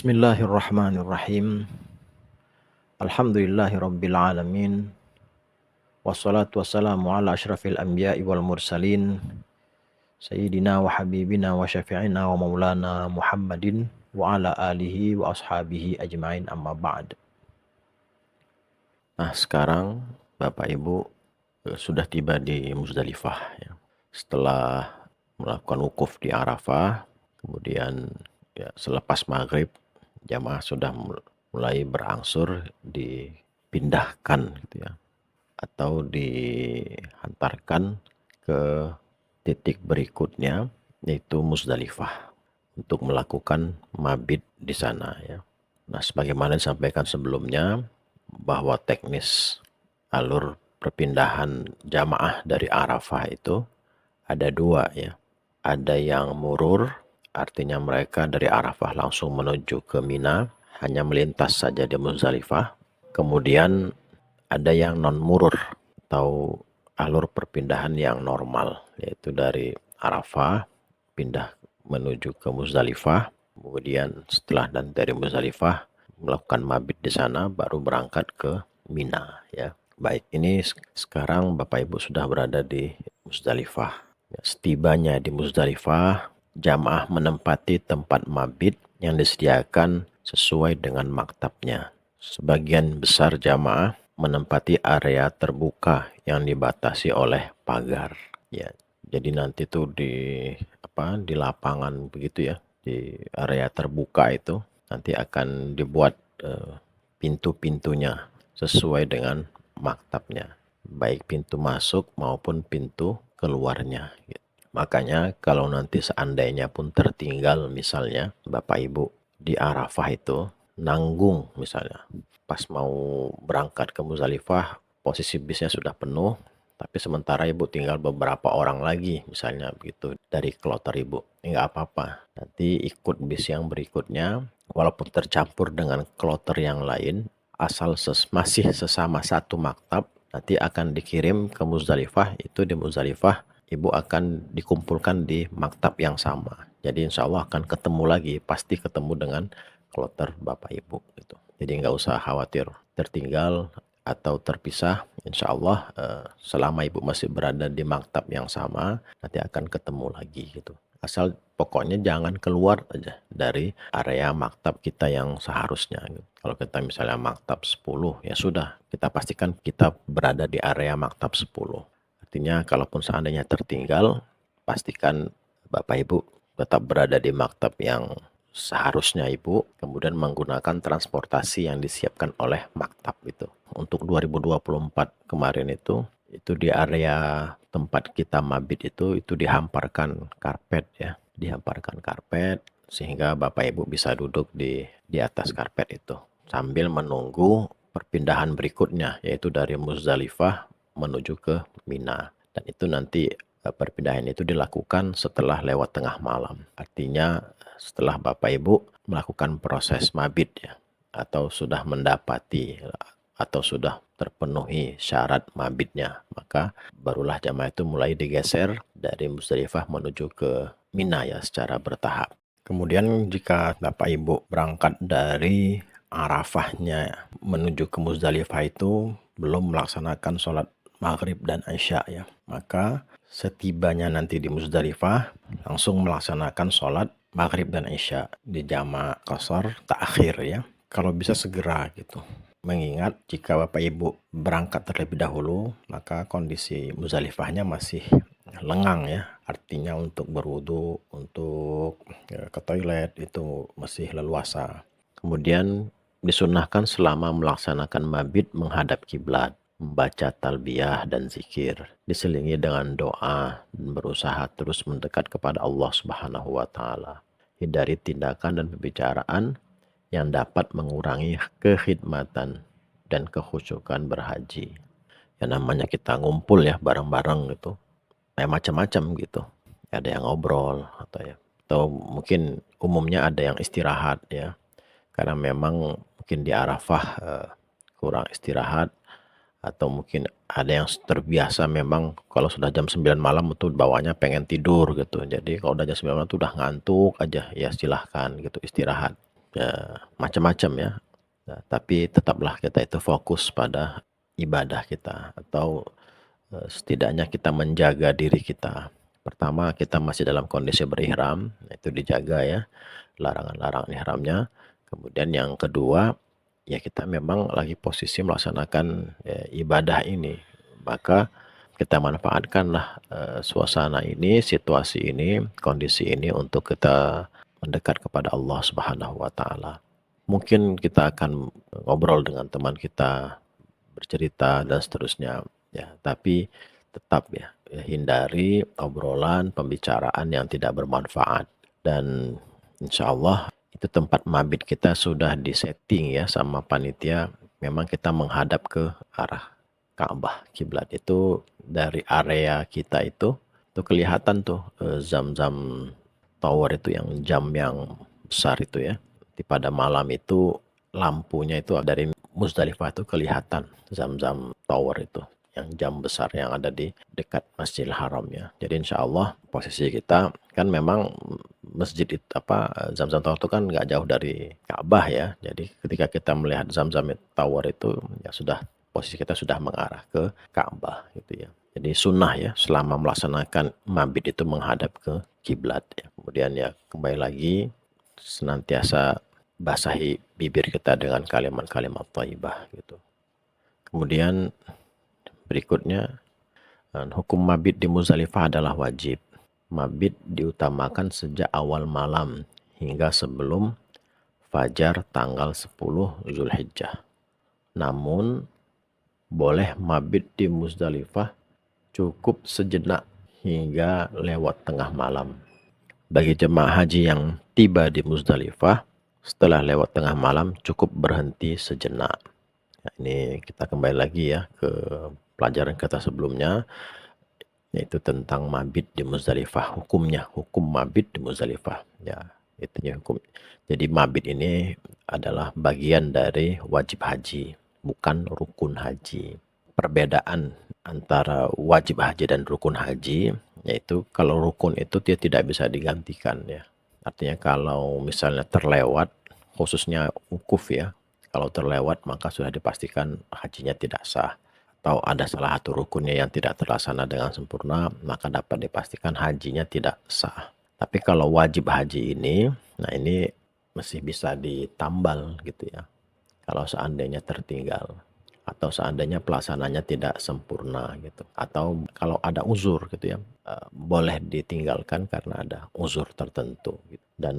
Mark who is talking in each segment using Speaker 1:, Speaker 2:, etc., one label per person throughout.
Speaker 1: Bismillahirrahmanirrahim. Alhamdulillahirabbil alamin. Wassalatu wassalamu ala asyrafil anbiya'i wal mursalin. Sayyidina wa habibina wa syafi'ina wa maulana Muhammadin wa ala alihi wa ashabihi ajma'in, amma ba'd. Nah, sekarang Bapak Ibu sudah tiba di Muzdalifah ya. Setelah melakukan wukuf di Arafah, kemudian ya, selepas maghrib jamaah sudah mulai berangsur dipindahkan gitu ya, atau dihantarkan ke titik berikutnya, yaitu Muzdalifah, untuk melakukan mabit di sana ya. Nah, sebagaimana disampaikan sebelumnya bahwa teknis alur perpindahan jamaah dari Arafah itu ada dua ya. Ada yang murur, artinya mereka dari Arafah langsung menuju ke Mina, hanya melintas saja di Muzdalifah. Kemudian ada yang non-murur atau alur perpindahan yang normal, yaitu dari Arafah pindah menuju ke Muzdalifah, kemudian setelah dan dari Muzdalifah melakukan mabit di sana baru berangkat ke Mina ya. Baik, ini sekarang Bapak Ibu sudah berada di Muzdalifah. Setibanya di Muzdalifah, jamaah menempati tempat mabit yang disediakan sesuai dengan maktabnya. Sebagian besar jamaah menempati area terbuka yang dibatasi oleh pagar. Ya, jadi nanti tuh di lapangan begitu ya, di area terbuka itu nanti akan dibuat pintu-pintunya sesuai dengan maktabnya, baik pintu masuk maupun pintu keluarnya. Makanya kalau nanti seandainya pun tertinggal misalnya Bapak Ibu di Arafah itu nanggung, misalnya pas mau berangkat ke Muzdalifah posisi bisnya sudah penuh, tapi sementara Ibu tinggal beberapa orang lagi misalnya begitu dari kloter Ibu, nggak apa-apa, nanti ikut bis yang berikutnya walaupun tercampur dengan kloter yang lain, asal masih sesama satu maktab, nanti akan dikirim ke Muzdalifah. Itu di Muzdalifah Ibu akan dikumpulkan di maktab yang sama. Jadi insya Allah akan ketemu lagi, pasti ketemu dengan kloter Bapak Ibu gitu. Jadi nggak usah khawatir tertinggal atau terpisah. Insya Allah selama Ibu masih berada di maktab yang sama, nanti akan ketemu lagi gitu. Asal pokoknya jangan keluar aja dari area maktab kita yang seharusnya. Kalau kita misalnya maktab 10, ya sudah, kita pastikan kita berada di area maktab 10. Artinya kalaupun seandainya tertinggal, pastikan Bapak Ibu tetap berada di maktab yang seharusnya Ibu, kemudian menggunakan transportasi yang disiapkan oleh maktab itu. Untuk 2024 kemarin itu di area tempat kita mabit itu dihamparkan karpet ya, dihamparkan karpet sehingga Bapak Ibu bisa duduk di atas karpet itu sambil menunggu perpindahan berikutnya, yaitu dari Muzdalifah menuju ke Mina. Dan itu nanti perpindahan itu dilakukan setelah lewat tengah malam. Artinya setelah Bapak Ibu melakukan proses mabit ya, atau sudah mendapati atau sudah terpenuhi syarat mabitnya, maka barulah jamaah itu mulai digeser dari Muzdalifah menuju ke Mina ya, secara bertahap. Kemudian jika Bapak Ibu berangkat dari Arafahnya menuju ke Muzdalifah itu belum melaksanakan sholat maghrib dan isya ya, maka setibanya nanti di Muzdalifah langsung melaksanakan sholat maghrib dan isya di jama' qasar ta'khir ya, kalau bisa segera gitu. Mengingat jika Bapak Ibu berangkat terlebih dahulu, maka kondisi Muzdalifahnya masih lengang ya, artinya untuk berwudu, untuk ke toilet itu masih leluasa. Kemudian disunahkan selama melaksanakan mabit menghadap kiblat, membaca talbiyah dan zikir, diselingi dengan doa dan berusaha terus mendekat kepada Allah Subhanahu wa taala. Hindari tindakan dan pembicaraan yang dapat mengurangi kekhidmatan dan kekhusyukan berhaji. Ya namanya kita ngumpul ya bareng-bareng gitu, macam-macam gitu. Ada yang ngobrol atau mungkin umumnya ada yang istirahat ya. Karena memang mungkin di Arafah kurang istirahat, atau mungkin ada yang terbiasa memang kalau sudah jam 9 malam itu bawahnya pengen tidur gitu. Jadi kalau udah jam 9 malam itu udah ngantuk aja, ya silahkan gitu istirahat. macam-macam ya. Nah, tapi tetaplah kita itu fokus pada ibadah kita atau setidaknya kita menjaga diri kita. Pertama, kita masih dalam kondisi berihram, itu dijaga ya, larangan-larangan ihramnya. Kemudian yang kedua, ya kita memang lagi posisi melaksanakan ibadah ini. Maka kita manfaatkanlah suasana ini, situasi ini, kondisi ini untuk kita mendekat kepada Allah Subhanahu wa taala. Mungkin kita akan ngobrol dengan teman kita, bercerita dan seterusnya ya, tapi tetap ya hindari obrolan, pembicaraan yang tidak bermanfaat. Dan insya Allah itu tempat mabit kita sudah disetting ya sama panitia, memang kita menghadap ke arah Ka'bah, kiblat itu dari area kita itu kelihatan tuh Zam-Zam Tower itu yang jam yang besar itu ya. Pada malam itu lampunya itu dari Musdalifah itu kelihatan Zam-Zam Tower itu yang jam besar yang ada di dekat Masjidil Haram ya. Jadi insya Allah posisi kita kan memang masjid itu Zam-Zam Tower itu kan nggak jauh dari Ka'bah ya. Jadi ketika kita melihat Zam-Zam Tower itu ya sudah posisi kita sudah mengarah ke Ka'bah gitu ya. Jadi sunnah ya selama melaksanakan mabit itu menghadap ke kiblat ya. Kemudian ya kembali lagi senantiasa basahi bibir kita dengan kalimat-kalimat thayyibah gitu. Kemudian berikutnya hukum mabit di Muzdalifah adalah wajib. Mabit diutamakan sejak awal malam hingga sebelum fajar tanggal 10 Zulhijjah. Namun boleh mabit di Muzdalifah cukup sejenak hingga lewat tengah malam. Bagi jemaah haji yang tiba di Muzdalifah setelah lewat tengah malam cukup berhenti sejenak. Nah, ini kita kembali lagi ya ke pelajaran kita sebelumnya, yaitu tentang mabit di Muzdalifah, hukumnya, hukum mabit di Muzdalifah. Ya, itu ya hukum. Jadi mabit ini adalah bagian dari wajib haji, bukan rukun haji. Perbedaan antara wajib haji dan rukun haji, yaitu kalau rukun itu dia tidak bisa digantikan ya. Artinya kalau misalnya terlewat, khususnya wukuf ya, kalau terlewat maka sudah dipastikan hajinya tidak sah. Atau ada salah satu rukunnya yang tidak terlaksana dengan sempurna, maka dapat dipastikan hajinya tidak sah. Tapi kalau wajib haji ini, nah ini masih bisa ditambal gitu ya. Kalau seandainya tertinggal atau seandainya pelaksananya tidak sempurna gitu, atau kalau ada uzur gitu ya, boleh ditinggalkan karena ada uzur tertentu gitu. Dan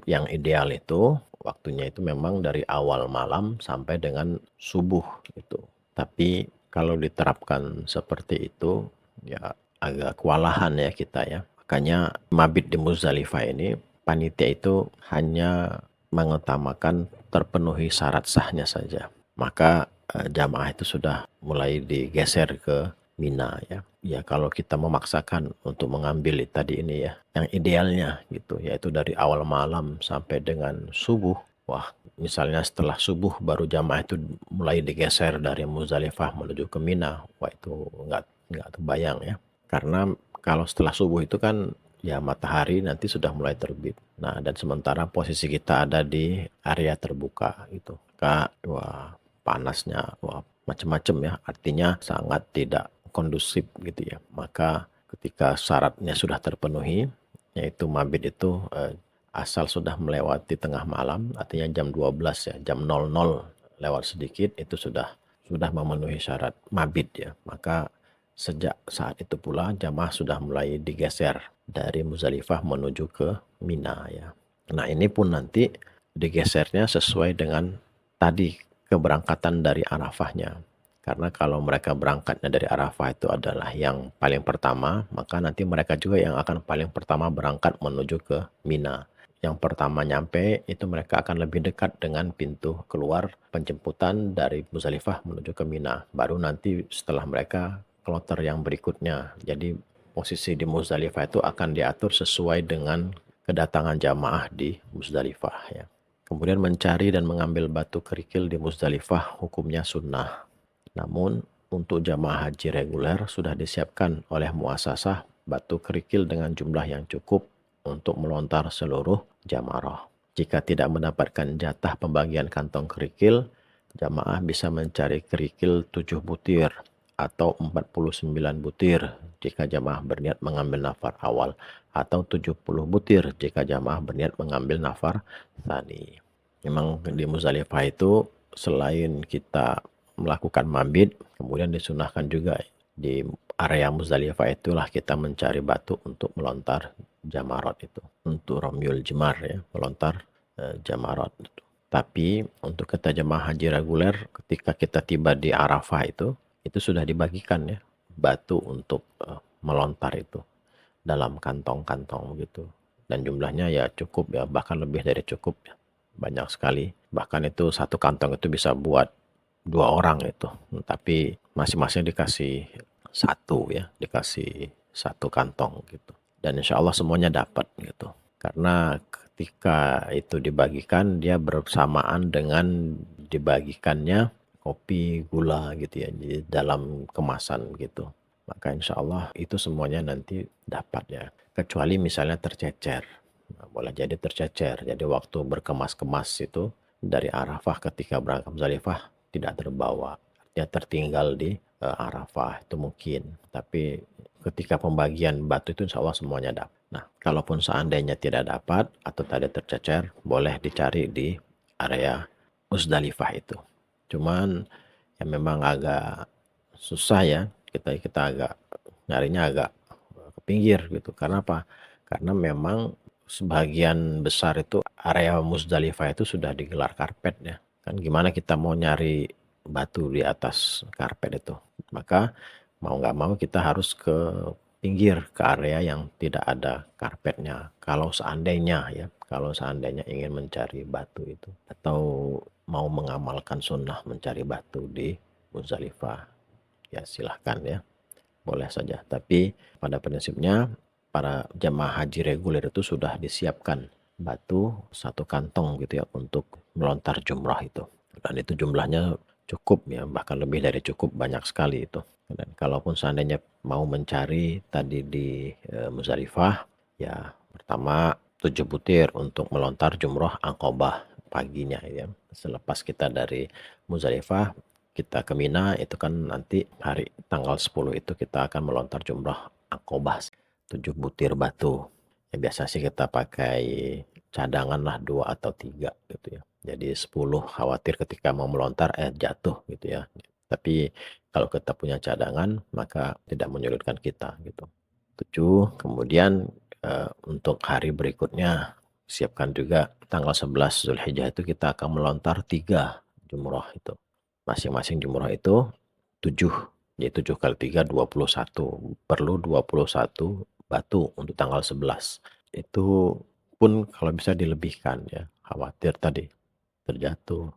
Speaker 1: yang ideal itu waktunya itu memang dari awal malam sampai dengan subuh gitu. Tapi kalau diterapkan seperti itu ya agak kewalahan ya kita ya. Makanya mabit di Muzdalifah ini panitia itu hanya mengutamakan terpenuhi syarat sahnya saja. Maka jamaah itu sudah mulai digeser ke Mina ya. Ya kalau kita memaksakan untuk mengambil tadi ini ya, yang idealnya gitu, yaitu dari awal malam sampai dengan subuh. Wah, misalnya setelah subuh baru jamaah itu mulai digeser dari Muzdalifah menuju ke Mina. Wah itu nggak terbayang ya. Karena kalau setelah subuh itu kan ya matahari nanti sudah mulai terbit. Nah, dan sementara posisi kita ada di area terbuka gitu. Kak, wah panasnya, wah macam-macam ya. Artinya sangat tidak kondusif gitu ya. Maka ketika syaratnya sudah terpenuhi, yaitu mabit itu asal sudah melewati tengah malam, artinya jam 12 ya, jam 00 lewat sedikit itu sudah memenuhi syarat mabit ya. Maka sejak saat itu pula jamaah sudah mulai digeser dari Muzdalifah menuju ke Mina ya. Nah ini pun nanti digesernya sesuai dengan tadi keberangkatan dari Arafahnya. Karena kalau mereka berangkatnya dari Arafah itu adalah yang paling pertama, maka nanti mereka juga yang akan paling pertama berangkat menuju ke Mina. Yang pertama nyampe itu mereka akan lebih dekat dengan pintu keluar penjemputan dari Muzdalifah menuju ke Mina. Baru nanti setelah mereka kloter yang berikutnya. Jadi posisi di Muzdalifah itu akan diatur sesuai dengan kedatangan jamaah di Muzdalifah ya. Kemudian mencari dan mengambil batu kerikil di Muzdalifah hukumnya sunnah. Namun untuk jamaah haji reguler sudah disiapkan oleh muasasah batu kerikil dengan jumlah yang cukup untuk melontar seluruh jamarah. Jika tidak mendapatkan jatah pembagian kantong kerikil, jamaah bisa mencari kerikil 7 butir atau 49 butir jika jamaah berniat mengambil nafar awal, atau 70 butir jika jamaah berniat mengambil nafar tsani. Memang di Muzdalifah itu selain kita melakukan mabit, kemudian disunahkan juga di area Muzdalifah itulah kita mencari batu untuk melontar jamarat itu, untuk Romyul Jemar ya, melontar jamarat. Tapi untuk kita jemaah haji reguler, ketika kita tiba di Arafah itu sudah dibagikan ya batu untuk melontar itu dalam kantong-kantong gitu. Dan jumlahnya ya cukup ya, bahkan lebih dari cukup ya. Banyak sekali. Bahkan itu satu kantong itu bisa buat 2 orang itu. Tapi masing-masing dikasih satu ya, dikasih satu kantong gitu. Dan insya Allah semuanya dapat gitu. Karena ketika itu dibagikan, dia bersamaan dengan dibagikannya kopi, gula gitu ya, di dalam kemasan gitu. Maka insya Allah itu semuanya nanti dapat ya. Kecuali misalnya tercecer. Nah, boleh jadi tercecer. Jadi waktu berkemas-kemas itu dari Arafah ketika berangkat Muzdalifah tidak terbawa. Dia tertinggal di Arafah itu mungkin. Tapi ketika pembagian batu itu insya Allah semuanya dapat. Nah, kalaupun seandainya tidak dapat atau tadi tercecer, boleh dicari di area Muzdalifah itu. Cuman ya memang agak susah ya, kita agak nyarinya agak ke pinggir gitu. Karena apa? Karena memang sebagian besar itu area Muzdalifah itu sudah digelar karpet ya. Kan gimana kita mau nyari batu di atas karpet itu? Maka mau nggak mau kita harus ke pinggir, ke area yang tidak ada karpetnya. Kalau seandainya ya, kalau seandainya ingin mencari batu itu atau mau mengamalkan sunnah mencari batu di Muzdalifah, ya silahkan ya, boleh saja. Tapi pada prinsipnya para jemaah haji reguler itu sudah disiapkan batu satu kantong gitu ya untuk melontar jumrah itu. Dan itu jumlahnya cukup ya, bahkan lebih dari cukup, banyak sekali itu. Dan kalaupun seandainya mau mencari tadi di Muzdalifah, ya pertama 7 butir untuk melontar jumrah Aqabah paginya ya. Selepas kita dari Muzdalifah kita ke Mina itu kan nanti hari tanggal 10 itu kita akan melontar jumrah Aqabah 7 butir batu. Ya, biasa sih kita pakai cadangan lah 2 atau 3 gitu ya. Jadi 10 khawatir ketika mau melontar jatuh gitu ya. Tapi kalau kita punya cadangan maka tidak menyulitkan kita gitu. 7, kemudian untuk hari berikutnya siapkan juga tanggal 11 Zulhijjah itu kita akan melontar 3 jumrah itu. Masing-masing jumrah itu 7. Jadi 7 kali 3 21. Perlu 21 batu untuk tanggal 11. Itu pun kalau bisa dilebihkan ya. Khawatir tadi terjatuh,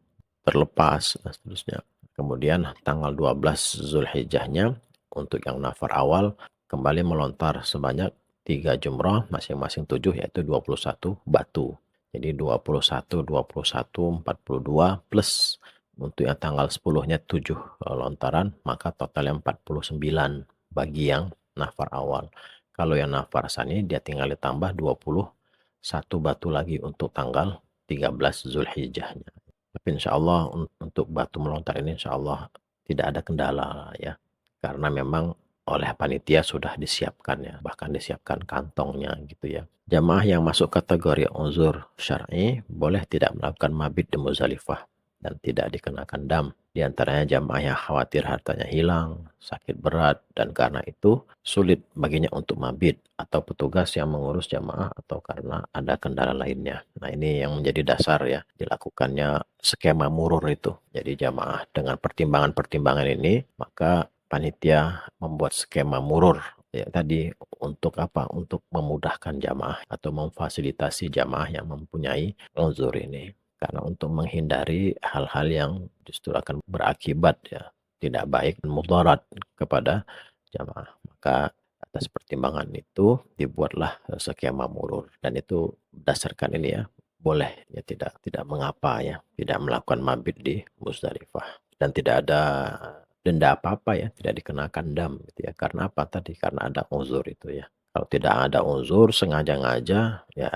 Speaker 1: terlepas, dan seterusnya. Kemudian tanggal 12 Zulhijjahnya untuk yang nafar awal kembali melontar sebanyak 3 jumrah, masing-masing 7 yaitu 21 batu. Jadi 21, 21, 42 plus untuk yang tanggal 10-nya 7 lontaran, maka totalnya 49 bagi yang nafar awal. Kalau yang nafar tsani dia tinggal ditambah 21 batu lagi untuk tanggal 13 Zulhijjahnya. Tapi insya Allah untuk batu melontar ini insya Allah tidak ada kendala ya. Karena memang oleh panitia sudah disiapkan ya, bahkan disiapkan kantongnya gitu ya. Jamaah yang masuk kategori uzur syar'i boleh tidak melakukan mabit di Muzdalifah dan tidak dikenakan dam. Di antaranya jamaah yang khawatir hartanya hilang, sakit berat, dan karena itu sulit baginya untuk mabit, atau petugas yang mengurus jamaah, atau karena ada kendala lainnya. Nah, ini yang menjadi dasar ya dilakukannya skema murur itu. Jadi jamaah dengan pertimbangan-pertimbangan ini, maka panitia membuat skema murur ya tadi untuk apa? Untuk memudahkan jamaah atau memfasilitasi jamaah yang mempunyai uzur ini. Karena untuk menghindari hal-hal yang justru akan berakibat ya tidak baik dan mudarat kepada jamaah. Maka atas pertimbangan itu dibuatlah skema murur, dan itu berdasarkan ini ya, boleh ya, tidak mengapa ya tidak melakukan mabit di Muzdalifah, dan tidak ada denda apa-apa ya, tidak dikenakan dam gitu ya. Karena apa tadi? Karena ada uzur itu ya. Kalau tidak ada uzur sengaja-ngaja ya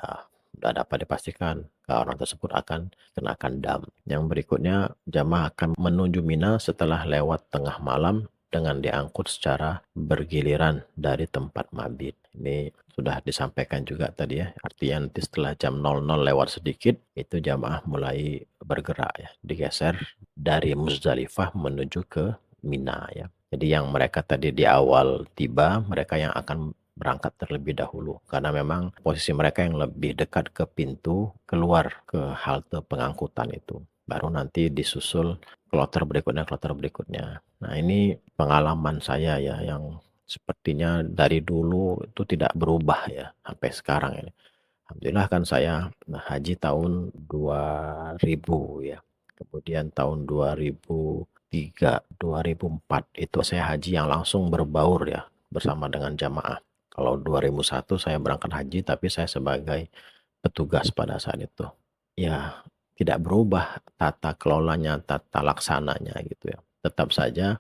Speaker 1: sudah dapat dipastikan orang tersebut akan kenakan dam. Yang berikutnya, jamaah akan menuju Mina setelah lewat tengah malam dengan diangkut secara bergiliran dari tempat mabit. Ini sudah disampaikan juga tadi ya, artinya nanti setelah jam 00 lewat sedikit, itu jamaah mulai bergerak ya, digeser dari Muzdalifah menuju ke Mina ya. Jadi yang mereka tadi di awal tiba, mereka yang akan berangkat terlebih dahulu karena memang posisi mereka yang lebih dekat ke pintu keluar ke halte pengangkutan itu. Baru nanti disusul kloter berikutnya. Nah, ini pengalaman saya ya yang sepertinya dari dulu itu tidak berubah ya sampai sekarang ini. Alhamdulillah kan saya haji tahun 2000 ya. Kemudian tahun 2003, 2004 itu saya haji yang langsung berbaur ya bersama dengan jamaah. Kalau 2001 saya berangkat haji tapi saya sebagai petugas pada saat itu. Ya, tidak berubah tata kelolanya, tata laksananya gitu ya. Tetap saja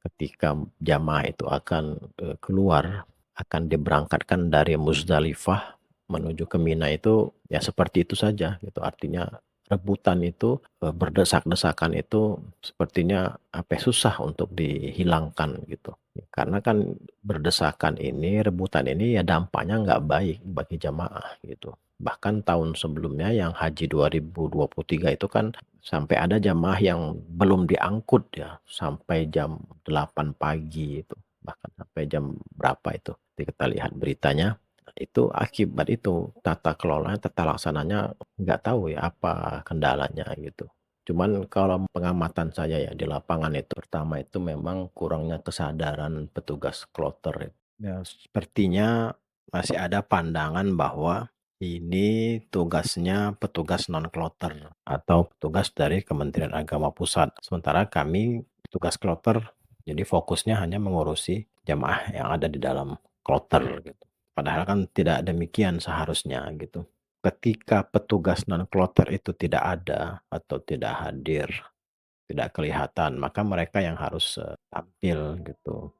Speaker 1: ketika jamaah itu akan keluar, akan diberangkatkan dari Muzdalifah menuju ke Mina itu ya seperti itu saja gitu. Artinya rebutan itu berdesak-desakan itu sepertinya apa susah untuk dihilangkan gitu. Karena kan berdesakan ini, rebutan ini ya dampaknya nggak baik bagi jamaah gitu. Bahkan tahun sebelumnya yang haji 2023 itu kan sampai ada jamaah yang belum diangkut ya sampai jam 8 pagi itu. Bahkan sampai jam berapa itu. Jadi kita lihat beritanya. Itu akibat itu tata kelolanya, tata laksananya nggak tahu ya apa kendalanya gitu. Cuman kalau pengamatan saya ya di lapangan itu pertama itu memang kurangnya kesadaran petugas kloter. Ya, sepertinya masih ada pandangan bahwa ini tugasnya petugas non-kloter atau petugas dari Kementerian Agama Pusat. Sementara kami petugas kloter jadi fokusnya hanya mengurusi jamaah yang ada di dalam kloter gitu. Padahal kan tidak demikian seharusnya gitu. Ketika petugas non-kloter itu tidak ada atau tidak hadir, tidak kelihatan, maka mereka yang harus tampil gitu,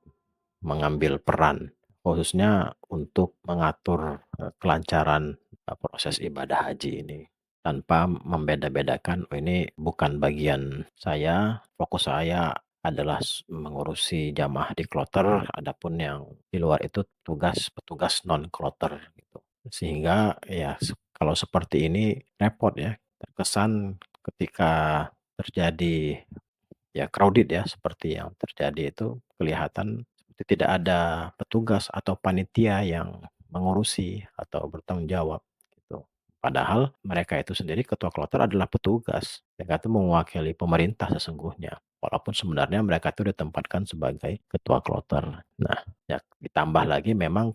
Speaker 1: mengambil peran, khususnya untuk mengatur kelancaran proses ibadah haji ini. Tanpa membeda-bedakan, oh ini bukan bagian saya, fokus saya adalah mengurusi jamaah di kloter, adapun yang di luar itu petugas non-kloter gitu. Sehingga ya kalau seperti ini repot ya, terkesan ketika terjadi ya crowded ya seperti yang terjadi itu kelihatan seperti tidak ada petugas atau panitia yang mengurusi atau bertanggung jawab gitu. Padahal mereka itu sendiri ketua kloter adalah petugas. Mereka itu mewakili pemerintah sesungguhnya. Walaupun sebenarnya mereka itu ditempatkan sebagai ketua kloter. Nah, ya ditambah lagi memang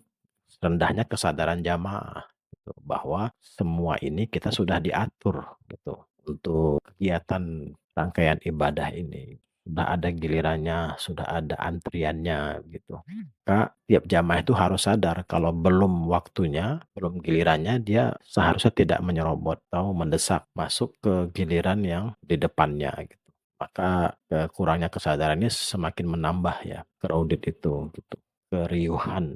Speaker 1: rendahnya kesadaran jamaah gitu, bahwa semua ini kita sudah diatur gitu untuk kegiatan rangkaian ibadah ini. Sudah ada gilirannya, sudah ada antriannya gitu. Maka tiap jamaah itu harus sadar kalau belum waktunya, belum gilirannya dia seharusnya tidak menyerobot atau mendesak masuk ke giliran yang di depannya gitu. Maka kurangnya kesadarannya semakin menambah ya crowded itu gitu. Keriuhan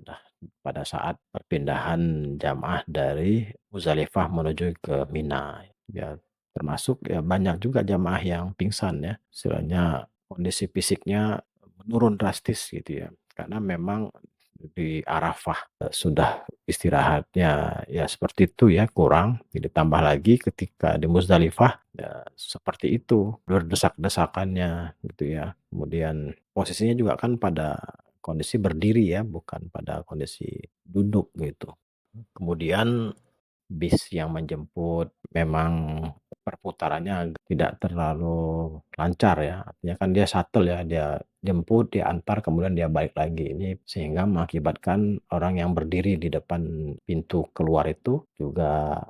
Speaker 1: pada saat perpindahan jamaah dari Muzdalifah menuju ke Mina. Ya, termasuk ya banyak juga jamaah yang pingsan ya. Istilahnya kondisi fisiknya menurun drastis gitu ya. Karena memang di Arafah sudah istirahatnya ya seperti itu ya kurang. Ditambah lagi ketika di Muzdalifah ya seperti itu berdesak-desakannya gitu ya. Kemudian posisinya juga kan pada kondisi berdiri ya, bukan pada kondisi duduk gitu. Kemudian bis yang menjemput memang perputarannya tidak terlalu lancar ya. Artinya kan dia shuttle ya, dia jemput, dia antar, kemudian dia balik lagi. Ini sehingga mengakibatkan orang yang berdiri di depan pintu keluar itu juga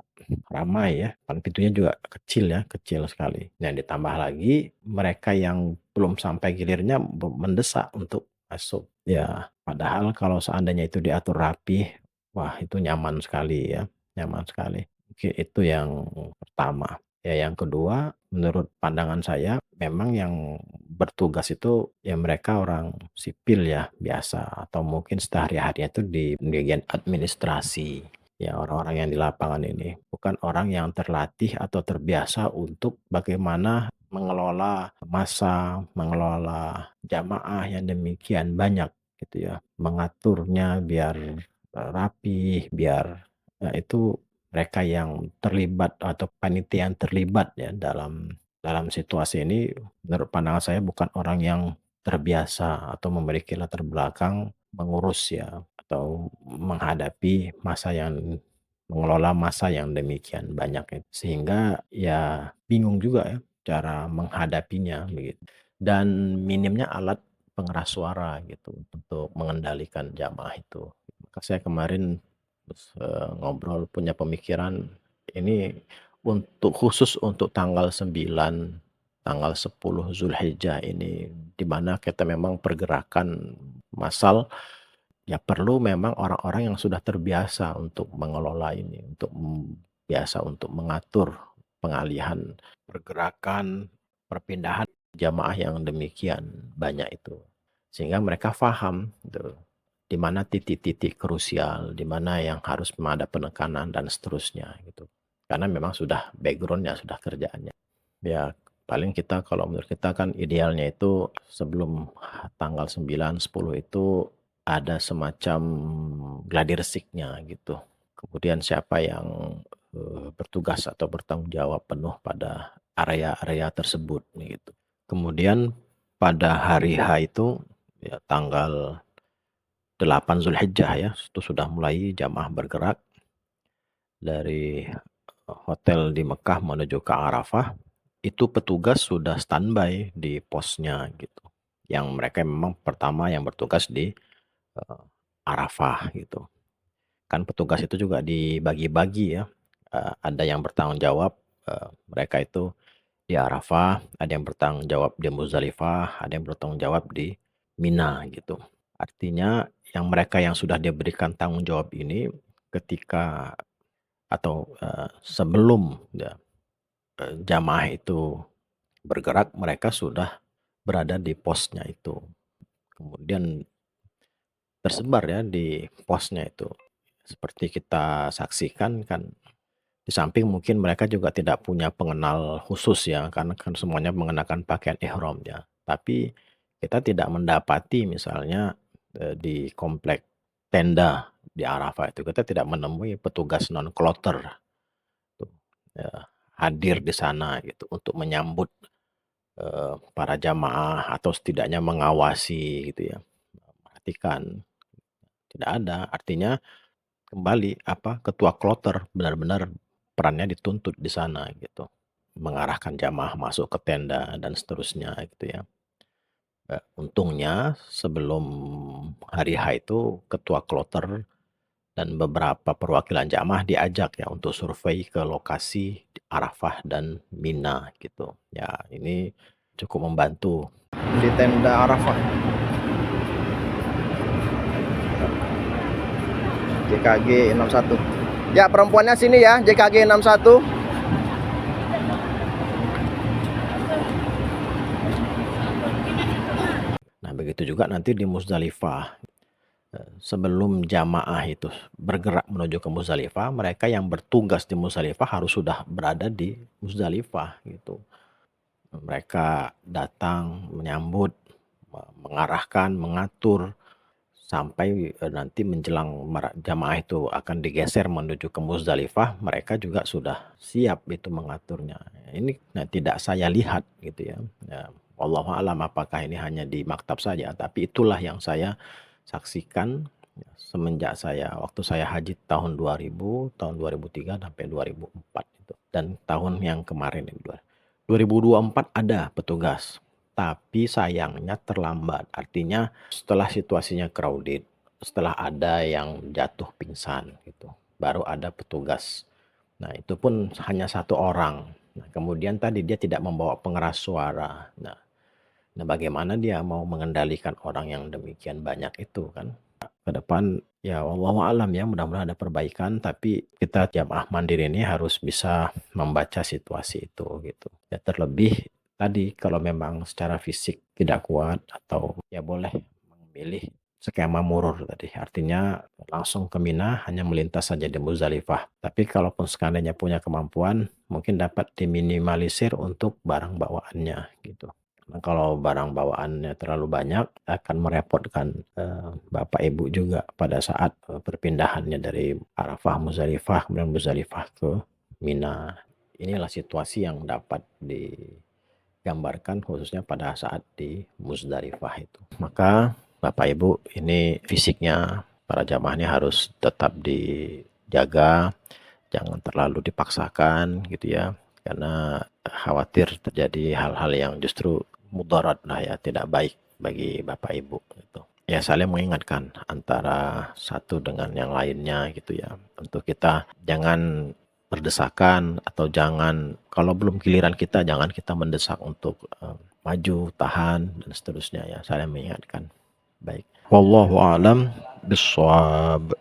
Speaker 1: ramai ya. Kan pintunya juga kecil ya, kecil sekali. Dan ditambah lagi mereka yang belum sampai gilirnya mendesak untuk masuk. Ya, padahal kalau seandainya itu diatur rapi, wah itu nyaman sekali ya, nyaman sekali. Oke, itu yang pertama. Ya, yang kedua, menurut pandangan saya, memang yang bertugas itu ya mereka orang sipil ya, biasa atau mungkin sehari-harinya itu di bagian administrasi. ya orang-orang yang di lapangan ini, bukan orang yang terlatih atau terbiasa untuk bagaimana mengelola massa, mengelola jamaah yang demikian banyak gitu ya, mengaturnya biar rapih, biar itu mereka yang terlibat atau panitia yang terlibat ya dalam situasi ini, menurut pandangan saya bukan orang yang terbiasa atau memiliki latar belakang mengurus ya atau menghadapi mengelola masa yang demikian banyak itu. Sehingga ya bingung juga ya cara menghadapinya begitu. Dan minimnya alat pengeras suara gitu untuk mengendalikan jamaah itu. Maka saya kemarin ngobrol punya pemikiran ini khusus untuk tanggal 9, tanggal 10 Zulhijjah ini di mana kita memang pergerakan massal. Ya perlu memang orang-orang yang sudah terbiasa untuk mengelola ini, biasa untuk mengatur pengalihan pergerakan, perpindahan jamaah yang demikian banyak itu. Sehingga mereka paham gitu, di mana titik-titik krusial, di mana yang harus ada penekanan dan seterusnya gitu. Karena memang sudah backgroundnya, sudah kerjaannya. Ya paling kita kalau menurut kita kan idealnya itu sebelum tanggal 9, 10 itu ada semacam gladiresik-nya gitu. Kemudian siapa yang bertugas atau bertanggung jawab penuh pada area-area tersebut gitu. Kemudian pada hari H itu ya tanggal 8 Zulhijjah ya, itu sudah mulai jamaah bergerak dari hotel di Mekah menuju ke Arafah. Itu petugas sudah standby di posnya gitu. Yang mereka memang pertama yang bertugas di Arafah gitu. Kan petugas itu juga dibagi-bagi ya. Ada yang bertanggung jawab, mereka itu di Arafah, ada yang bertanggung jawab di Muzdalifah, ada yang bertanggung jawab di Mina gitu. Artinya mereka yang sudah diberikan tanggung jawab ini ketika atau sebelum ya, jamaah itu bergerak, mereka sudah berada di posnya itu. Kemudian tersebar ya di posnya itu. Seperti kita saksikan kan, di samping mungkin mereka juga tidak punya pengenal khusus ya, karena kan semuanya mengenakan pakaian ihram ya. Tapi kita tidak mendapati misalnya di komplek tenda di Arafah itu kita tidak menemui petugas non kloter hadir di sana gitu untuk menyambut para jamaah atau setidaknya mengawasi gitu ya, perhatikan, tidak ada. Artinya kembali ketua kloter benar-benar perannya dituntut di sana gitu, mengarahkan jamaah masuk ke tenda dan seterusnya gitu ya. Untungnya sebelum hari H itu ketua kloter dan beberapa perwakilan jamaah diajak ya untuk survei ke lokasi Arafah dan Mina gitu. Ya ini cukup membantu. Di tenda Arafah. JKG 61. Ya perempuannya sini ya, JKG 61. Nah begitu juga nanti di Muzdalifah. Sebelum jamaah itu bergerak menuju ke Muzdalifah, mereka yang bertugas di Muzdalifah harus sudah berada di Muzdalifah gitu. Mereka datang menyambut, mengarahkan, mengatur sampai nanti menjelang jamaah itu akan digeser menuju ke Muzdalifah, mereka juga sudah siap itu mengaturnya. Ini tidak saya lihat gitu ya. Wallahu alam apakah ini hanya di maktab saja, tapi itulah yang saya saksikan semenjak waktu saya haji tahun 2000, tahun 2003 sampai 2004 itu. Dan tahun yang kemarin itu 2024 ada petugas, tapi sayangnya terlambat. Artinya setelah situasinya crowded, setelah ada yang jatuh pingsan gitu, baru ada petugas. Nah, itu pun hanya satu orang. Nah, kemudian tadi dia tidak membawa pengeras suara. Nah, bagaimana dia mau mengendalikan orang yang demikian banyak itu kan? Ke depan ya wallahu alam ya, mudah-mudahan ada perbaikan, tapi kita jamaah mandiri ini harus bisa membaca situasi itu gitu. Ya terlebih tadi kalau memang secara fisik tidak kuat atau ya boleh memilih skema murur tadi. Artinya langsung ke Mina, hanya melintas saja di Muzdalifah. Tapi kalaupun seandainya punya kemampuan, mungkin dapat diminimalisir untuk barang bawaannya gitu. Nah, kalau barang bawaannya terlalu banyak akan merepotkan Bapak Ibu juga pada saat perpindahannya dari Arafah Muzdalifah kemudian Muzdalifah ke Mina. Inilah situasi yang dapat digambarkan khususnya pada saat di Muzdalifah itu. Maka Bapak Ibu, ini fisiknya para jamaahnya harus tetap dijaga, jangan terlalu dipaksakan gitu ya, karena khawatir terjadi hal-hal yang justru mudarat lah ya, tidak baik bagi Bapak Ibu gitu. Ya, saling mengingatkan antara satu dengan yang lainnya gitu ya, untuk kita jangan berdesakan atau jangan kalau belum giliran kita jangan kita mendesak untuk maju, tahan dan seterusnya ya, saling mengingatkan. Baik. Wallahu a'lam bishawab.